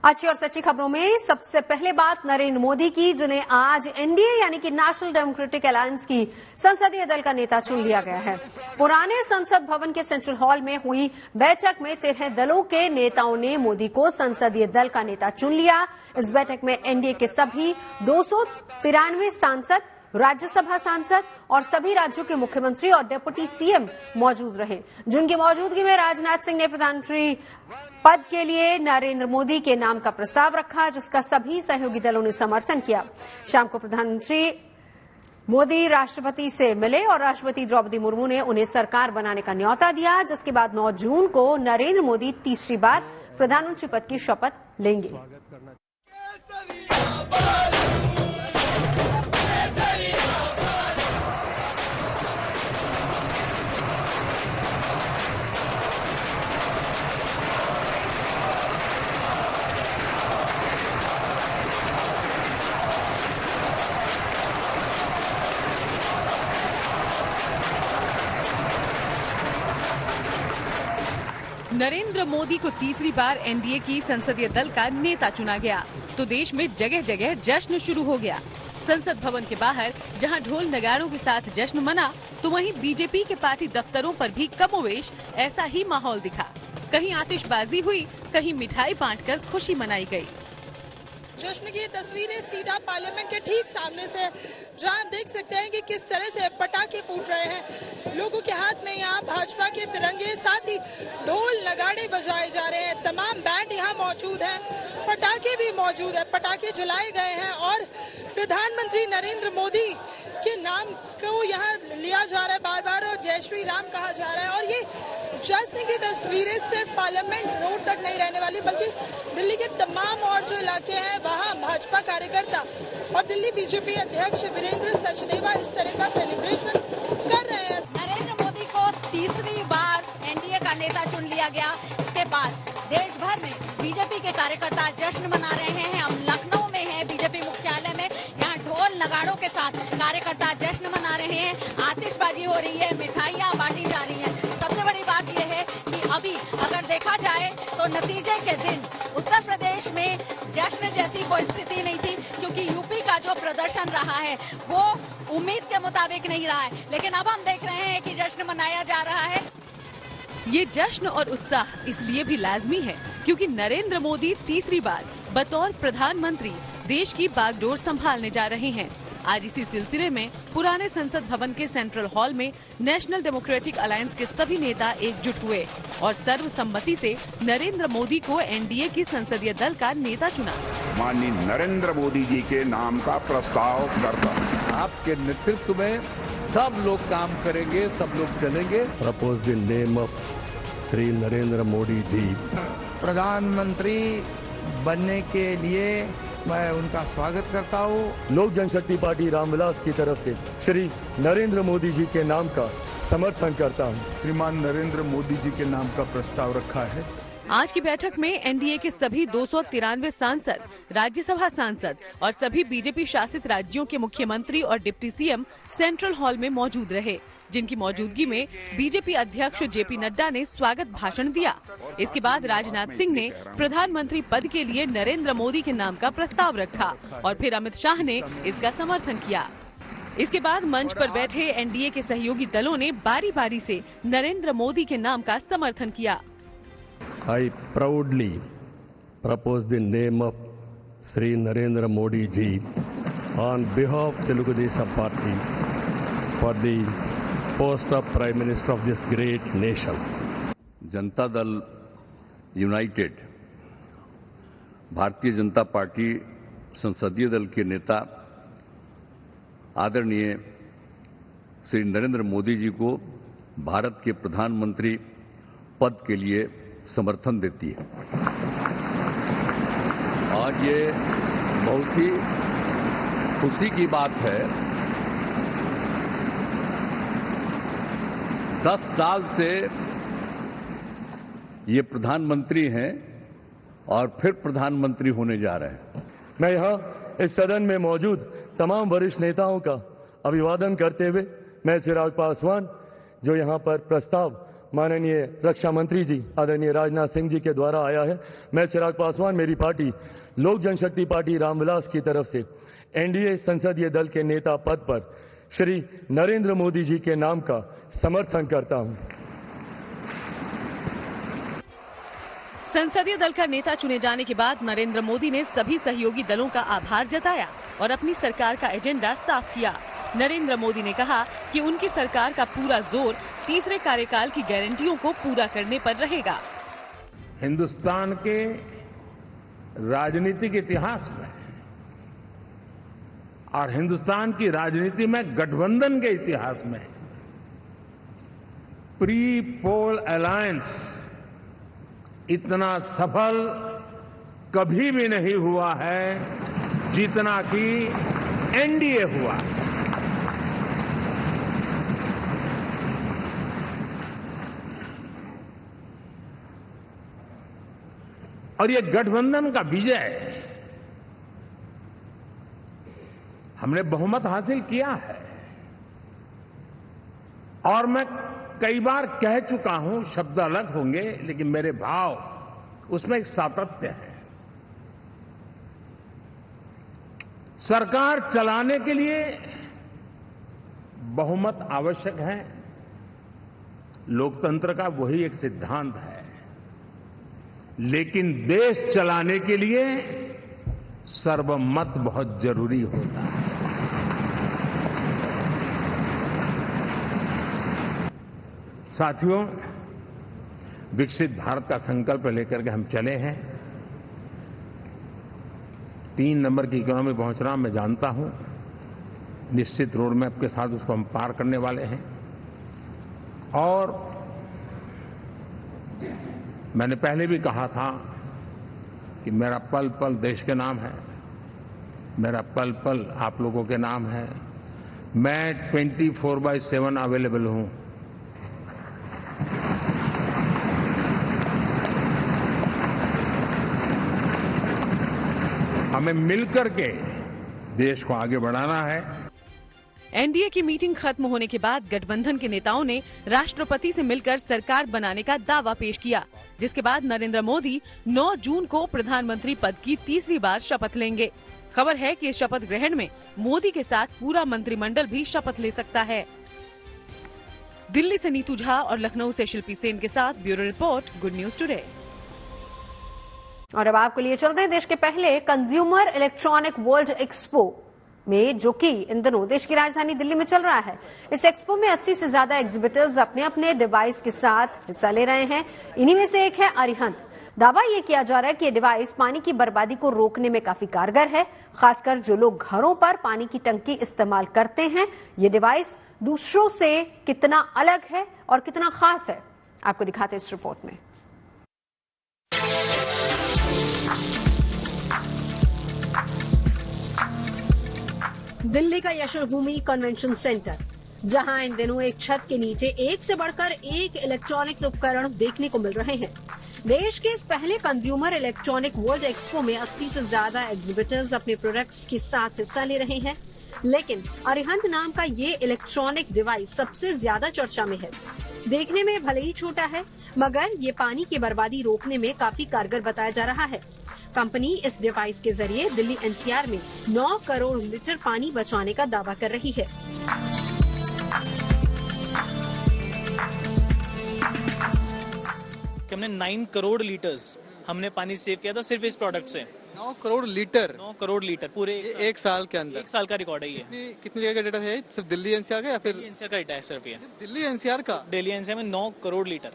अच्छी और सच्ची खबरों में सबसे पहले बात नरेंद्र मोदी की, जिन्हें आज एनडीए यानी कि नेशनल डेमोक्रेटिक अलायंस की संसदीय दल का नेता चुन लिया गया है। पुराने संसद भवन के सेंट्रल हॉल में हुई बैठक में 13 दलों के नेताओं ने मोदी को संसदीय दल का नेता चुन लिया। इस बैठक में एनडीए के सभी 293 सांसद, राज्यसभा सांसद और सभी राज्यों के मुख्यमंत्री और डिप्टी सीएम मौजूद रहे, जिनकी मौजूदगी में राजनाथ सिंह ने प्रधानमंत्री पद के लिए नरेंद्र मोदी के नाम का प्रस्ताव रखा, जिसका सभी सहयोगी दलों ने समर्थन किया। शाम को प्रधानमंत्री मोदी राष्ट्रपति से मिले और राष्ट्रपति द्रौपदी मुर्मू ने उन्हें सरकार बनाने का न्योता दिया, जिसके बाद 9 जून को नरेंद्र मोदी तीसरी बार प्रधानमंत्री पद की शपथ लेंगे। नरेंद्र मोदी को तीसरी बार एनडीए की संसदीय दल का नेता चुना गया तो देश में जगह जगह जश्न शुरू हो गया। संसद भवन के बाहर जहां ढोल नगाड़ों के साथ जश्न मना, तो वहीं बीजेपी के पार्टी दफ्तरों पर भी कमोवेश ऐसा ही माहौल दिखा। कहीं आतिशबाजी हुई, कहीं मिठाई बांटकर खुशी मनाई गई। जश्न की तस्वीरें सीधा पार्लियामेंट के ठीक सामने से, जहां आप देख सकते हैं कि किस तरह से पटाखे फूट रहे हैं। लोगों के हाथ में यहाँ भाजपा के तिरंगे, साथ ही ढोल नगाड़े बजाए जा रहे हैं। तमाम बैंड यहाँ मौजूद हैं, पटाखे भी मौजूद है, पटाखे जलाए गए हैं और प्रधानमंत्री नरेंद्र मोदी के नाम को यहाँ लिया जा रहा है बार बार और जय श्री राम कहा जा रहा है। और ये जश्न की तस्वीरें सिर्फ पार्लियामेंट रोड तक नहीं रहने वाली, बल्कि दिल्ली के तमाम और जो इलाके हैं वहाँ भाजपा कार्यकर्ता और दिल्ली बीजेपी अध्यक्ष वीरेंद्र सचदेवा इस तरह का सेलिब्रेशन कर रहे हैं। नरेंद्र मोदी को तीसरी बार एनडीए का नेता चुन लिया गया। इसके बाद देश भर में बीजेपी के कार्यकर्ता जश्न मना रहे हैं। हम लखनऊ में हैं, बीजेपी मुख्यालय में, यहाँ ढोल नगाड़ों के साथ कार्यकर्ता जश्न मना रहे हैं। आतिशबाजी हो रही है, मिठाइयाँ बांटी जा रही हैं। सबसे बड़ी बात यह है कि अभी अगर देखा जाए तो नतीजे के दिन उत्तर प्रदेश में जश्न जैसी कोई स्थिति नहीं थी, क्योंकि यूपी का जो प्रदर्शन रहा है वो उम्मीद के मुताबिक नहीं रहा है। लेकिन अब हम देख रहे हैं कि जश्न मनाया जा रहा है। ये जश्न और उत्साह इसलिए भी लाजमी है क्योंकि नरेंद्र मोदी तीसरी बार बतौर प्रधानमंत्री देश की बागडोर संभालने जा रहे हैं। आज इसी सिलसिले में पुराने संसद भवन के सेंट्रल हॉल में नेशनल डेमोक्रेटिक अलायंस के सभी नेता एकजुट हुए और सर्वसम्मति से नरेंद्र मोदी को एनडीए की संसदीय दल का नेता चुना। माननीय नरेंद्र मोदी जी के नाम का प्रस्ताव करता हूं। आपके नेतृत्व में सब लोग काम करेंगे, सब लोग चलेंगे। Propose the name of Shri Narendra Modi ji. प्रधानमंत्री बनने के लिए मैं उनका स्वागत करता हूँ। लोक जनशक्ति पार्टी रामविलास की तरफ से श्री नरेंद्र मोदी जी के नाम का समर्थन करता हूँ। श्रीमान नरेंद्र मोदी जी के नाम का प्रस्ताव रखा है। आज की बैठक में एनडीए के सभी 293 सांसद, राज्यसभा सांसद और सभी बीजेपी शासित राज्यों के मुख्यमंत्री और डिप्टी सीएम सेंट्रल हॉल में मौजूद रहे, जिनकी मौजूदगी में बीजेपी अध्यक्ष जेपी नड्डा ने स्वागत भाषण दिया। इसके बाद राजनाथ सिंह ने प्रधानमंत्री पद के लिए नरेंद्र मोदी के नाम का प्रस्ताव रखा और फिर अमित शाह ने इसका समर्थन किया। इसके बाद मंच पर बैठे एनडीए के सहयोगी दलों ने बारी बारी से नरेंद्र मोदी के नाम का समर्थन किया। I proudly propose the name of Sri Narendra Modi ji on behalf of Telugu Desam Party for the post of Prime Minister of this great nation. Janata Dal United, Bharatiya Janata party संसदीय दल के नेता आदरणीय श्री नरेंद्र मोदी जी को भारत के प्रधानमंत्री पद के लिए समर्थन देती है। आज ये बहुत ही खुशी की बात है। 10 साल से ये प्रधानमंत्री हैं और फिर प्रधानमंत्री होने जा रहे हैं। मैं यहाँ इस सदन में मौजूद तमाम वरिष्ठ नेताओं का अभिवादन करते हुए मैं चिराग पासवान जो यहाँ पर प्रस्ताव माननीय रक्षा मंत्री जी आदरणीय राजनाथ सिंह जी के द्वारा आया है। मैं चिराग पासवान, मेरी पार्टी लोक जनशक्ति पार्टी रामविलास की तरफ से एनडीए संसदीय दल के नेता पद पर श्री नरेंद्र मोदी जी के नाम का समर्थन करता हूं। संसदीय दल का नेता चुने जाने के बाद नरेंद्र मोदी ने सभी सहयोगी दलों का आभार जताया और अपनी सरकार का एजेंडा साफ किया। नरेंद्र मोदी ने कहा कि उनकी सरकार का पूरा जोर तीसरे कार्यकाल की गारंटियों को पूरा करने पर रहेगा। हिंदुस्तान के राजनीतिक इतिहास में और हिंदुस्तान की राजनीति में गठबंधन के इतिहास में प्री पोल अलायंस इतना सफल कभी भी नहीं हुआ है जितना कि एनडीए हुआ। और ये गठबंधन का विजय, हमने बहुमत हासिल किया है और मैं कई बार कह चुका हूं, शब्द अलग होंगे लेकिन मेरे भाव उसमें एक सातत्य है। सरकार चलाने के लिए बहुमत आवश्यक है, लोकतंत्र का वही एक सिद्धांत है, लेकिन देश चलाने के लिए सर्वमत बहुत जरूरी होता है। साथियों, विकसित भारत का संकल्प लेकर के हम चले हैं। 3 नंबर की इकोनॉमी पहुंचना मैं जानता हूं, निश्चित रोड मैप के साथ उसको हम पार करने वाले हैं। और मैंने पहले भी कहा था कि मेरा पल पल देश के नाम है, मेरा पल पल आप लोगों के नाम है। मैं 24/7 अवेलेबल हूं। हमें मिलकर के देश को आगे बढ़ाना है। एनडीए की मीटिंग खत्म होने के बाद गठबंधन के नेताओं ने राष्ट्रपति से मिलकर सरकार बनाने का दावा पेश किया, जिसके बाद नरेंद्र मोदी 9 जून को प्रधानमंत्री पद की तीसरी बार शपथ लेंगे। खबर है कि इस शपथ ग्रहण में मोदी के साथ पूरा मंत्रिमंडल भी शपथ ले सकता है। दिल्ली से नीतू झा और लखनऊ से शिल्पी सेन के साथ bureau report, good news today. और अब आपको लिए चलते हैं देश के पहले कंज्यूमर इलेक्ट्रॉनिक वर्ल्ड एक्सपो में, जो कि इन दिनों देश की राजधानी दिल्ली में चल रहा है। इस एक्सपो में 80 से ज्यादा एग्जिबिटर्स अपने अपने डिवाइस के साथ हिस्सा ले रहे हैं। इन्हीं में से एक है अरिहंत। दावा ये किया जा रहा है कि ये डिवाइस पानी की बर्बादी को रोकने में काफी कारगर है, खासकर जो लोग घरों पर पानी की टंकी इस्तेमाल करते हैं। ये डिवाइस दूसरों से कितना अलग है और कितना खास है, आपको दिखाते हैं इस रिपोर्ट में। दिल्ली का यशोभूमि कन्वेंशन सेंटर, जहां इन दिनों एक छत के नीचे एक से बढ़कर एक इलेक्ट्रॉनिक्स उपकरण देखने को मिल रहे हैं। देश के इस पहले कंज्यूमर इलेक्ट्रॉनिक वर्ल्ड एक्सपो में 80 से ज्यादा एग्जिबिटर्स अपने प्रोडक्ट्स के साथ हिस्सा ले रहे हैं, लेकिन अरिहंत नाम का ये इलेक्ट्रॉनिक डिवाइस सबसे ज्यादा चर्चा में है। देखने में भले ही छोटा है, मगर ये पानी की बर्बादी रोकने में काफी कारगर बताया जा रहा है। कंपनी इस डिवाइस के जरिए दिल्ली एनसीआर में 9 करोड़ लीटर पानी बचाने का दावा कर रही है। हमने 9 करोड़ लीटर्स हमने पानी सेव किया था सिर्फ इस प्रोडक्ट से। 9 करोड़ लीटर? 9 करोड़ लीटर पूरे एक साल के अंदर। 1 साल का रिकॉर्ड है ये। कितनी जगह का डेटा है? सिर्फ दिल्ली एनसीआर का या फिर एनसीआर का डेटा है सिर्फ ये? दिल्ली एनसीआर का? दिल्ली एनसीआर में 9 करोड़ लीटर।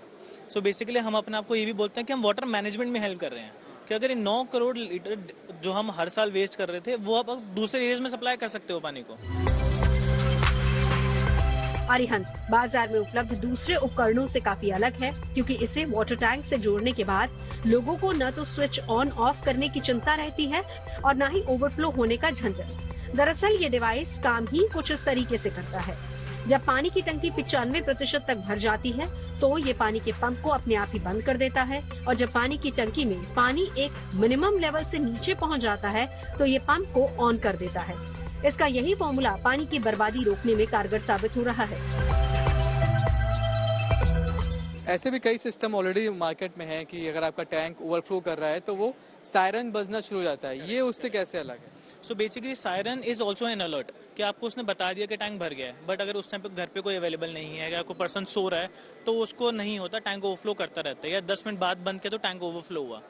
सो बेसिकली हम अपने आप को ये भी बोलते हैं कि हम वाटर मैनेजमेंट में हेल्प कर रहे हैं, कि अगर ये 9 करोड़ लीटर जो हम हर साल वेस्ट कर रहे थे वो आप दूसरे एरियाज में सप्लाई कर सकते हो पानी को। अरिहंत बाजार में उपलब्ध दूसरे उपकरणों से काफी अलग है, क्योंकि इसे वाटर टैंक से जोड़ने के बाद लोगों को न तो स्विच ऑन ऑफ करने की चिंता रहती है और न ही ओवरफ्लो होने का झंझट। दरअसल ये डिवाइस काम ही कुछ इस तरीके से करता है। जब पानी की टंकी 95% तक भर जाती है तो ये पानी के पंप को अपने आप ही बंद कर देता है, और जब पानी की टंकी में पानी एक मिनिमम लेवल से नीचे पहुंच जाता है तो ये पंप को ऑन कर देता है। इसका यही फॉर्मूला पानी की बर्बादी रोकने में कारगर साबित हो रहा है। ऐसे भी कई सिस्टम ऑलरेडी मार्केट में है कि अगर आपका टैंक ओवरफ्लो कर रहा है तो वो सायरन बजना शुरू हो जाता है, ये उससे कैसे अलग है? So basically siren is also an alert कि आपको उसने बता दिया कि टैंक भर गया है, बट अगर उस टाइम पे घर पे कोई अवेलेबल नहीं है, अगर कोई पर्सन सो रहा है तो उसको नहीं होता, टैंक ओवरफ्लो करता रहता है, या 10 मिनट बाद बंद किया तो टैंक ओवरफ्लो हुआ।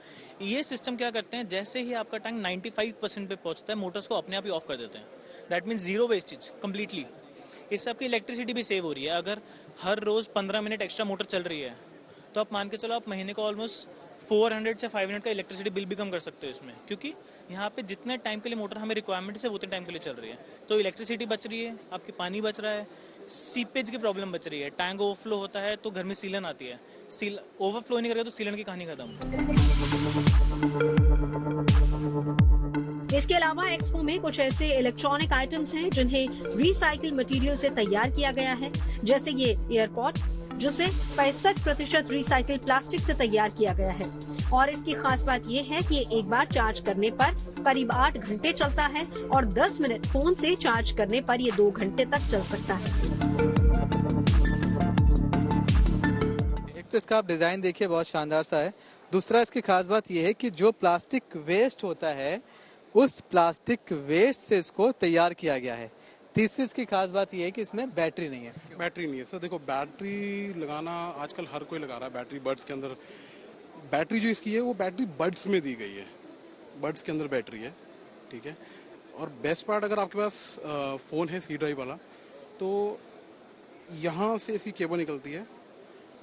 ये सिस्टम क्या करते हैं, जैसे ही आपका टैंक 95% पे पहुंचता है, मोटर्स को अपने आप ही ऑफ कर देते हैं। That means zero wastage completely. इससे आपकी इलेक्ट्रिसिटी भी सेव हो रही है। अगर हर रोज 15 मिनट एक्स्ट्रा मोटर चल रही है तो आप मान के चलो आप महीने को ऑलमोस्ट 400 से 500 का इलेक्ट्रिसिटी बिल भी कम कर सकते हो इसमें, क्योंकि यहाँ पे जितने टाइम के लिए मोटर हमें रिक्वायरमेंट है उतने टाइम के लिए चल रही है, तो इलेक्ट्रिसिटी बच रही है, आपकी पानी बच रहा है, सीपेज की प्रॉब्लम बच रही है। टैंक ओवरफ्लो होता है तो घर में सीलन आती है, ओवरफ्लो नहीं करेगा तो सीलन की कहानी खत्म। इसके अलावा एक्सपो में कुछ ऐसे इलेक्ट्रॉनिक आइटम्स हैं जिन्हें रिसाइकिल मटेरियल से तैयार किया गया है, जैसे ये एयरपॉड जिसे 65% रिसाइकिल प्लास्टिक से तैयार किया गया है। और इसकी खास बात ये है कि ये एक बार चार्ज करने पर करीब 8 घंटे चलता है और 10 मिनट फोन से चार्ज करने पर ये 2 घंटे तक चल सकता है। एक तो इसका आप डिजाइन देखिए, बहुत शानदार सा है। दूसरा इसकी खास बात ये है कि जो प्लास्टिक वेस्ट होता है उस प्लास्टिक वेस्ट से इसको तैयार किया गया है। तीसरी इसकी खास बात यह है कि इसमें बैटरी नहीं है। बैटरी नहीं है सर, देखो बैटरी लगाना आजकल हर कोई लगा रहा है। बैटरी बड्स के अंदर बैटरी जो इसकी है वो बैटरी बड्स में दी गई है, बड्स के अंदर बैटरी है, ठीक है। और बेस्ट पार्ट, अगर आपके पास फ़ोन है सी ड्राइव वाला, तो यहाँ से इसकी केबल निकलती है,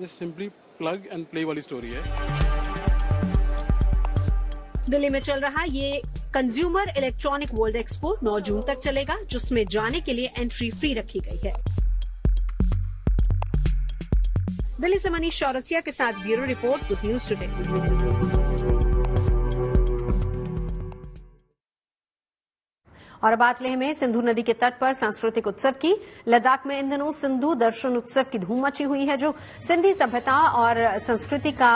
ये सिंपली प्लग एंड प्ले वाली स्टोरी है। दिल्ली में चल रहा ये कंज्यूमर इलेक्ट्रॉनिक वर्ल्ड एक्सपो 9 जून तक चलेगा, जिसमें जाने के लिए एंट्री फ्री रखी गई है। दिल्ली से मनीष चौरसिया के साथ bureau report, good news today. और अब बात लेह में सिंधु नदी के तट पर सांस्कृतिक उत्सव की। लद्दाख में इन दिनों सिंधु दर्शन उत्सव की धूम मची हुई है, जो सिंधी सभ्यता और संस्कृति का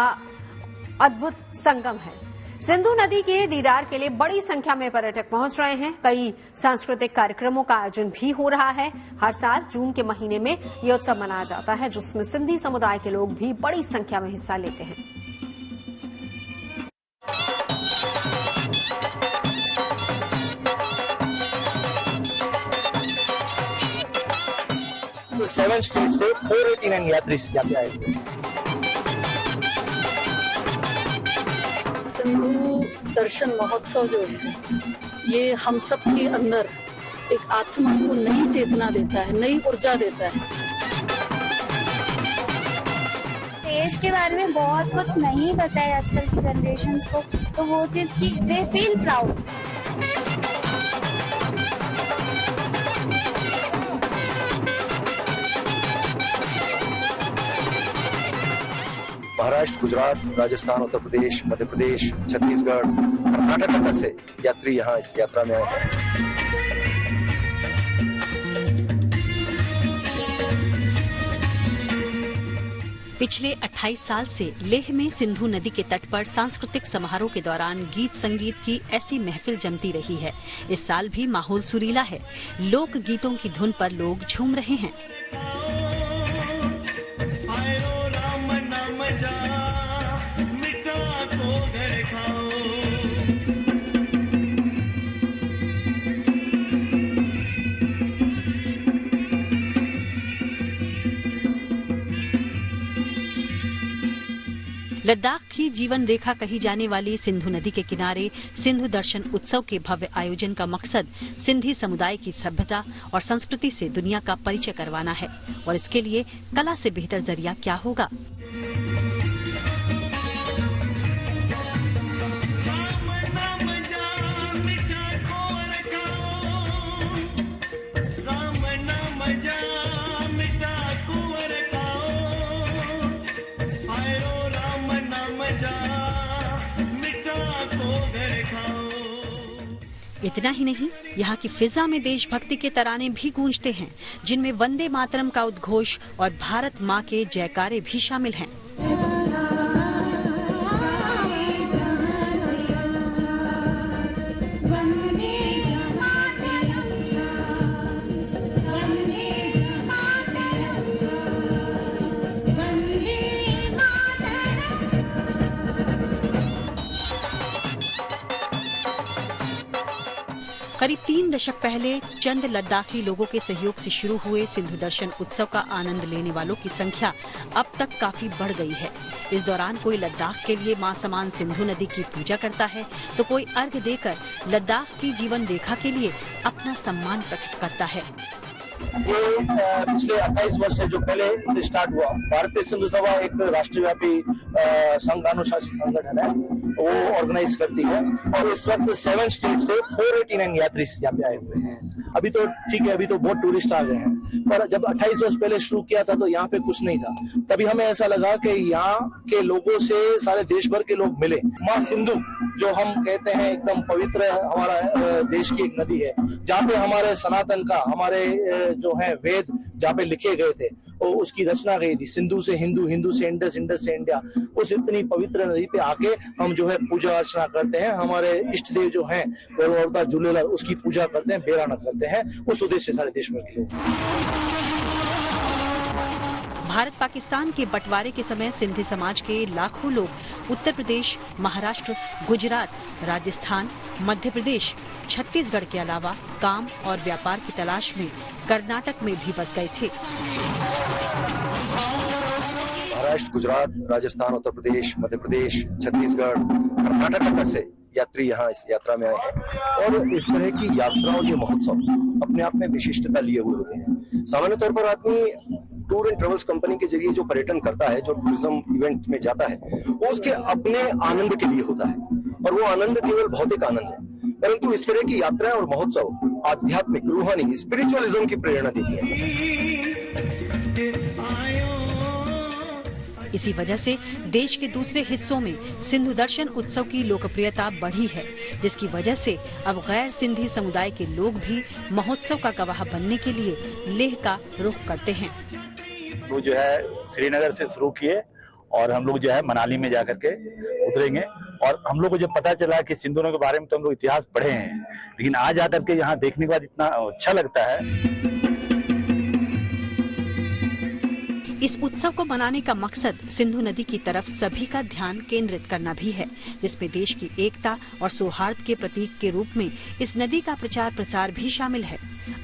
अद्भुत संगम है। सिंधु नदी के दीदार के लिए बड़ी संख्या में पर्यटक पहुंच रहे हैं। कई सांस्कृतिक कार्यक्रमों का आयोजन भी हो रहा है। हर साल जून के महीने में यह उत्सव मनाया जाता है, जिसमें सिंधी समुदाय के लोग भी बड़ी संख्या में हिस्सा लेते हैं। तो 7 स्टेट से 489 यात्री जाते आए। सिंधु दर्शन महोत्सव जो है, ये हम सब के अंदर एक आत्मा को नई चेतना देता है, नई ऊर्जा देता है। देश के बारे में बहुत कुछ नहीं पता है आजकल की जनरेशन्स को, तो वो चीज की they feel proud. Maharashtra, Gujarat, Rajasthan, Uttar Pradesh, Madhya Pradesh, Chhattisgarh, Karnataka तक से यात्री यहाँ इस यात्रा में आए हैं। पिछले 28 साल से लेह में सिंधु नदी के तट पर सांस्कृतिक समारोह के दौरान गीत संगीत की ऐसी महफिल जमती रही है। इस साल भी माहौल सुरीला है। लोक गीतों की धुन पर लोग झूम रहे हैं। लद्दाख की जीवन रेखा कही जाने वाली सिंधु नदी के किनारे सिंधु दर्शन उत्सव के भव्य आयोजन का मकसद सिंधी समुदाय की सभ्यता और संस्कृति से दुनिया का परिचय करवाना है। और इसके लिए कला से बेहतर जरिया क्या होगा। इतना ही नहीं, यहाँ की फिजा में देशभक्ति के तराने भी गूंजते हैं, जिनमें वंदे मातरम का उद्घोष और भारत माँ के जयकारे भी शामिल हैं। करीब 3 दशक पहले चंद लद्दाखी लोगों के सहयोग से शुरू हुए सिंधु दर्शन उत्सव का आनंद लेने वालों की संख्या अब तक काफी बढ़ गई है। इस दौरान कोई लद्दाख के लिए मां समान सिंधु नदी की पूजा करता है तो कोई अर्घ्य देकर लद्दाख की जीवन रेखा के लिए अपना सम्मान प्रकट करता है। ये पिछले 28 वर्ष से जो पहले से स्टार्ट हुआ, भारतीय सिंधु सभा एक राष्ट्रव्यापी संघ अनुशासित संगठन है, वो ऑर्गेनाइज करती है और इस वक्त 7 स्टेट से 489 यात्री यहाँ पे आए हुए हैं। अभी तो ठीक है, अभी तो बहुत टूरिस्ट आ गए हैं, पर जब 28 वर्ष पहले शुरू किया था तो यहाँ पे कुछ नहीं था। तभी हमें ऐसा लगा कि यहाँ के लोगों से सारे देश भर के लोग मिले। माँ सिंधु जो हम कहते हैं एकदम पवित्र हमारा देश की एक नदी है, जहाँ पे हमारे सनातन का, हमारे जो है वेद जहाँ पे लिखे गए थे और उसकी रचना गई थी। सिंधु से हिंदू, हिंदू से इंडस, इंडस से इंडिया, उस इतनी पवित्र नदी पे आके हम जो है पूजा अर्चना करते हैं। हमारे इष्ट देव जो हैं वरवरता झूलेलाल, उसकी पूजा करते हैं, बेराना करते हैं। उस उद्देश्य से सारे देश भर के लोग। भारत पाकिस्तान के बंटवारे के समय सिंधी समाज के लाखों लोग उत्तर प्रदेश, महाराष्ट्र, गुजरात, राजस्थान, मध्य प्रदेश, छत्तीसगढ़ के अलावा काम और व्यापार की तलाश में कर्नाटक में भी बस गए थे। महाराष्ट्र, गुजरात, राजस्थान, उत्तर प्रदेश, मध्य प्रदेश, छत्तीसगढ़, कर्नाटक तक से यात्री यहाँ इस यात्रा में आए हैं। और इस तरह की यात्राओं, ये महोत्सव अपने आप में विशिष्टता लिए हुए होते हैं। सामान्य तौर पर आदमी टूर एंड ट्रेवल्स कंपनी के जरिए जो पर्यटन करता है, जो टूरिज्म इवेंट में जाता है, वो उसके अपने आनंद के लिए होता है और वो आनंद केवल भौतिक आनंद है। परंतु इस तरह की यात्राएं और महोत्सव आध्यात्मिक, रूहानी, स्पिरिचुअलिज्म की प्रेरणा देती है। इसी वजह से देश के दूसरे हिस्सों में सिंधु दर्शन उत्सव की लोकप्रियता बढ़ी है, जिसकी वजह से अब गैर सिंधी समुदाय के लोग भी महोत्सव का गवाह बनने के लिए लेह का रुख करते हैं। वो जो है श्रीनगर से शुरू किए और हम लोग जो है मनाली में जाकर के उतरेंगे। और हम लोग को जब पता चला कि सिंधु के बारे में तो हम लोग इतिहास पढ़े हैं, लेकिन आज आकर के यहाँ देखने के बाद इतना अच्छा लगता है। इस उत्सव को मनाने का मकसद सिंधु नदी की तरफ सभी का ध्यान केंद्रित करना भी है, जिसमें देश की एकता और सौहार्द के प्रतीक के रूप में इस नदी का प्रचार प्रसार भी शामिल है।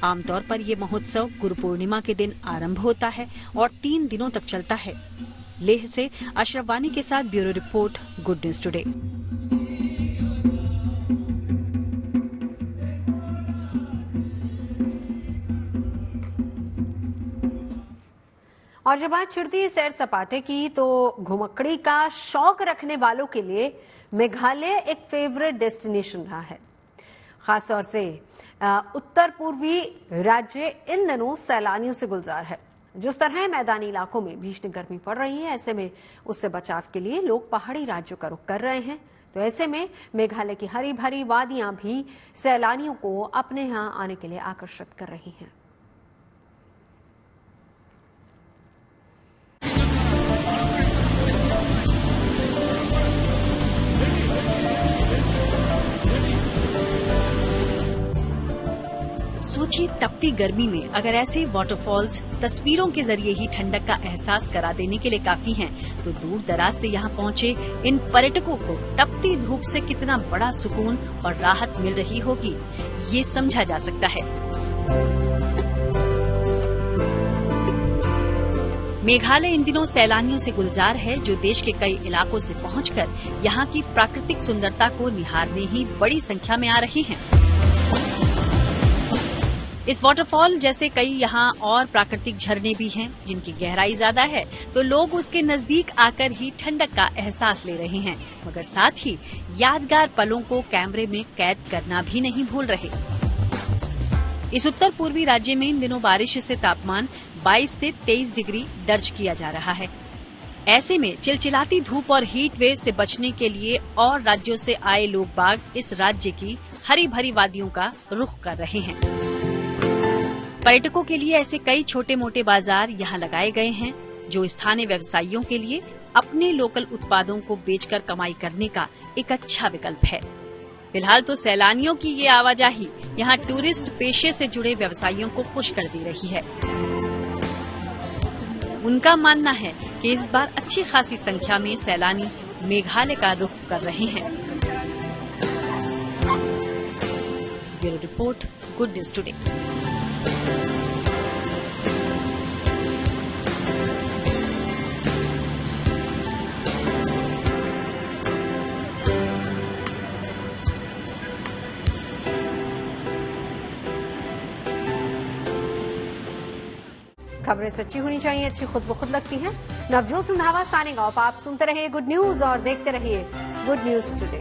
आमतौर पर ये महोत्सव गुरु पूर्णिमा के दिन आरंभ होता है और 3 दिनों तक चलता है। लेह से अशरफ वानी के साथ bureau report, good news today. और जब बात छिड़ती है सैर सपाटे की, तो घुमक्कड़ी का शौक रखने वालों के लिए मेघालय एक फेवरेट डेस्टिनेशन रहा है। खासतौर से उत्तर पूर्वी राज्य इन दिनों सैलानियों से गुलजार है। जिस तरह मैदानी इलाकों में भीषण गर्मी पड़ रही है, ऐसे में उससे बचाव के लिए लोग पहाड़ी राज्यों का रुख कर रहे हैं। तो ऐसे में मेघालय की हरी भरी वादियां भी सैलानियों को अपने यहां आने के लिए आकर्षित कर रही हैं। सोचिए, तपती गर्मी में अगर ऐसे वाटरफॉल्स तस्वीरों के जरिए ही ठंडक का एहसास करा देने के लिए काफी हैं, तो दूर दराज से यहाँ पहुँचे इन पर्यटकों को तपती धूप से कितना बड़ा सुकून और राहत मिल रही होगी, ये समझा जा सकता है। मेघालय इन दिनों सैलानियों से गुलजार है, जो देश के कई इलाकों से पहुंचकर यहाँ की प्राकृतिक सुंदरता को निहारने ही बड़ी संख्या में आ रहे हैं। इस वाटरफॉल जैसे कई यहाँ और प्राकृतिक झरने भी हैं, जिनकी गहराई ज्यादा है, तो लोग उसके नजदीक आकर ही ठंडक का एहसास ले रहे हैं, मगर साथ ही यादगार पलों को कैमरे में कैद करना भी नहीं भूल रहे। इस उत्तर पूर्वी राज्य में इन दिनों बारिश से तापमान 22 से 23 डिग्री दर्ज किया जा रहा है। ऐसे में चिलचिलाती धूप और हीट वेव से बचने के लिए और राज्यों से आए लोग बाग इस राज्य की हरी भरी वादियों का रुख कर रहे हैं। पर्यटकों के लिए ऐसे कई छोटे मोटे बाजार यहाँ लगाए गए हैं, जो स्थानीय व्यवसायियों के लिए अपने लोकल उत्पादों को बेचकर कमाई करने का एक अच्छा विकल्प है। फिलहाल तो सैलानियों की ये आवाजाही यहाँ टूरिस्ट पेशे से जुड़े व्यवसायियों को खुश कर दे रही है। उनका मानना है कि इस बार अच्छी खासी संख्या में सैलानी मेघालय का रुख कर रहे हैं। Bureau report, good news today. खबरें सच्ची होनी चाहिए, अच्छी खुद ब खुद लगती हैं। Navjot Randhawa signing off. आप सुनते रहिए गुड न्यूज और देखते रहिए गुड न्यूज टुडे।